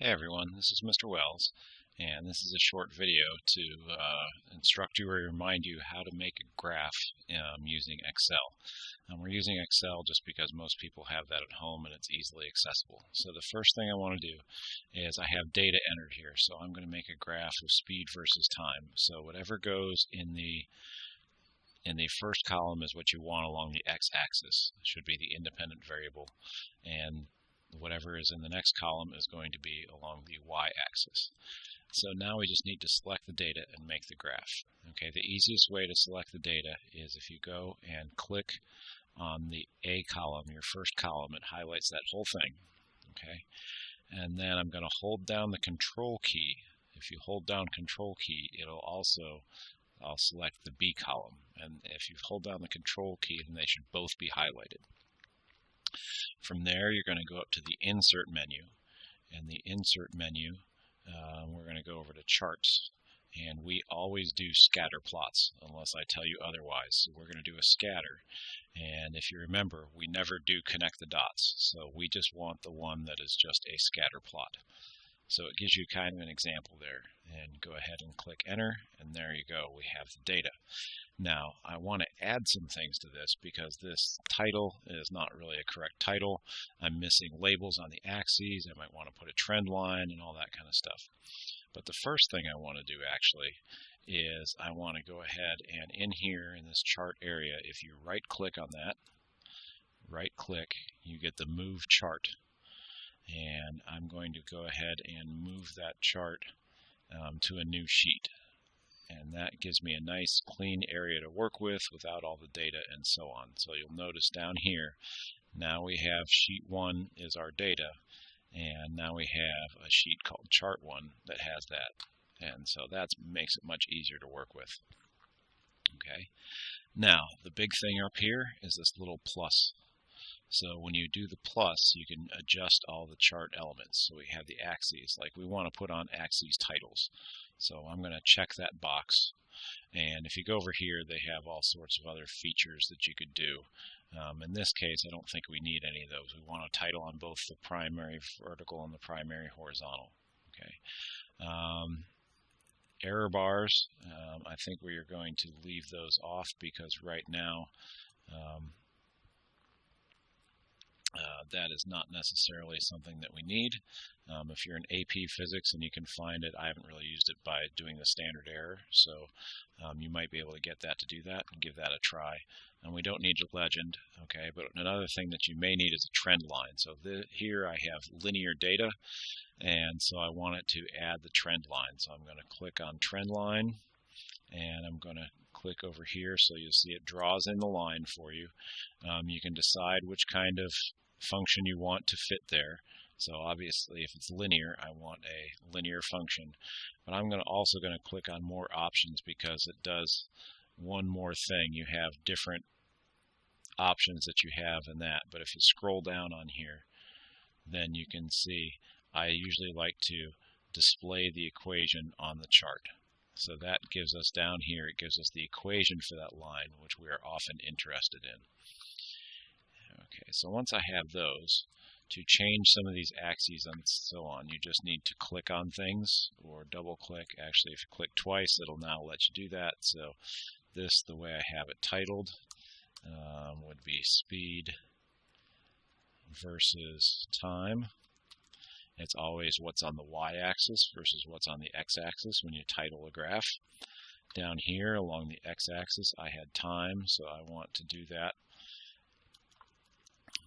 Hey everyone, this is Mr. Wells, and this is a short video to instruct you or remind you how to make a graph using Excel. We're using Excel just because most people have that at home and it's easily accessible. So the first thing I want to do is I have data entered here, so I'm going to make a graph of speed versus time. So whatever goes in the first column is what you want along the x-axis. It should be the independent variable, and whatever is in the next column is going to be along the y-axis. So now we just need to select the data and make the graph. Okay, the easiest way to select the data is if you go and click on the A column, your first column, it highlights that whole thing. Okay, and then I'm going to hold down the control key. If you hold down control key, I'll select the B column, and if you hold down the control key, then they should both be highlighted. From there, you're going to go up to the Insert menu, and the Insert menu, we're going to go over to Charts, and we always do scatter plots unless I tell you otherwise. So we're going to do a scatter, and if you remember, we never do connect the dots, so we just want the one that is just a scatter plot. So it gives you kind of an example there, and go ahead and click Enter, and there you go, we have the data. Now, I want to add some things to this because this title is not really a correct title. I'm missing labels on the axes. I might want to put a trend line and all that kind of stuff. But the first thing I want to do actually is I want to go ahead and in here in this chart area, if you right click on that, right click, you get the Move Chart. And I'm going to go ahead and move that chart to a new sheet. And that gives me a nice clean area to work with without all the data and so on. So you'll notice down here, now we have sheet 1 is our data, and now we have a sheet called chart 1 that has that. And so that makes it much easier to work with. Okay. Now, the big thing up here is this little plus. So when you do the plus, you can adjust all the chart elements. So we have the axes, like we want to put on axes titles. So I'm going to check that box. And if you go over here, they have all sorts of other features that you could do. In this case, I don't think we need any of those. We want a title on both the primary vertical and the primary horizontal. Okay. Error bars, I think we are going to leave those off because right now, that is not necessarily something that we need. If you're in AP Physics and you can find it, I haven't really used it by doing the standard error, so you might be able to get that to do that and give that a try. And we don't need a legend, okay, but another thing that you may need is a trend line. So here I have linear data, and so I want it to add the trend line. So I'm going to click on trend line, and I'm going to click over here so you'll see it draws in the line for you. You can decide which kind of function you want to fit there. So obviously if it's linear, I want a linear function. But I'm also going to click on more options because it does one more thing. You have different options that you have in that. But if you scroll down on here, then you can see I usually like to display the equation on the chart. So that gives us down here, it gives us the equation for that line, which we are often interested in. Okay, so once I have those, to change some of these axes and so on, you just need to click on things or double click. Actually, if you click twice, it'll now let you do that. So this, the way I have it titled, would be speed versus time. It's always what's on the y-axis versus what's on the x-axis when you title a graph. Down here along the x-axis I had time, so I want to do that.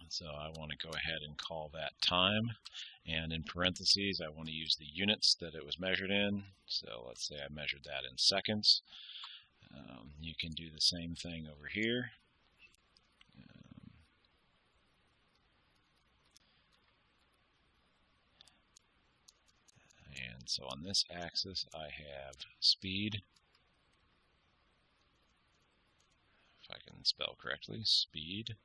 So I want to go ahead and call that time, and in parentheses I want to use the units that it was measured in. So let's say I measured that in seconds. You can do the same thing over here. And so on this axis I have speed, if I can spell correctly, speed,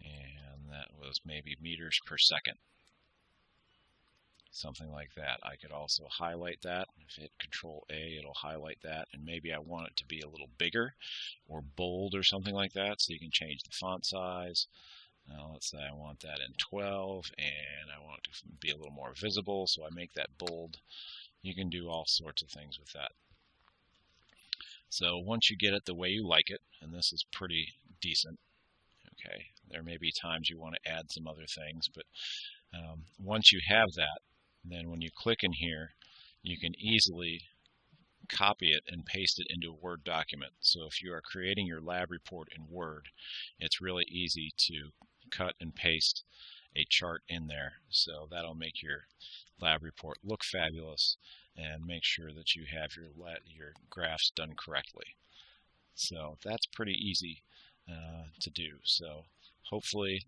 and that was maybe meters per second, something like that. I could also highlight that. If I hit Control A, it'll highlight that, and maybe I want it to be a little bigger or bold or something like that, so you can change the font size. Let's say I want that in 12 and I want it to be a little more visible, so I make that bold. You can do all sorts of things with that. So once you get it the way you like it, and this is pretty decent, okay, there may be times you want to add some other things, but once you have that, then when you click in here, you can easily copy it and paste it into a Word document. So if you are creating your lab report in Word, it's really easy to cut and paste a chart in there. So that'll make your lab report look fabulous and make sure that you have your graphs done correctly. So that's pretty easy to do. So hopefully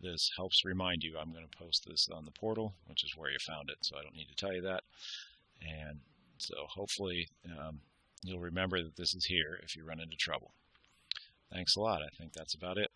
this helps remind you. I'm going to post this on the portal, which is where you found it, so I don't need to tell you that. And so hopefully you'll remember that this is here if you run into trouble. Thanks a lot. I think that's about it.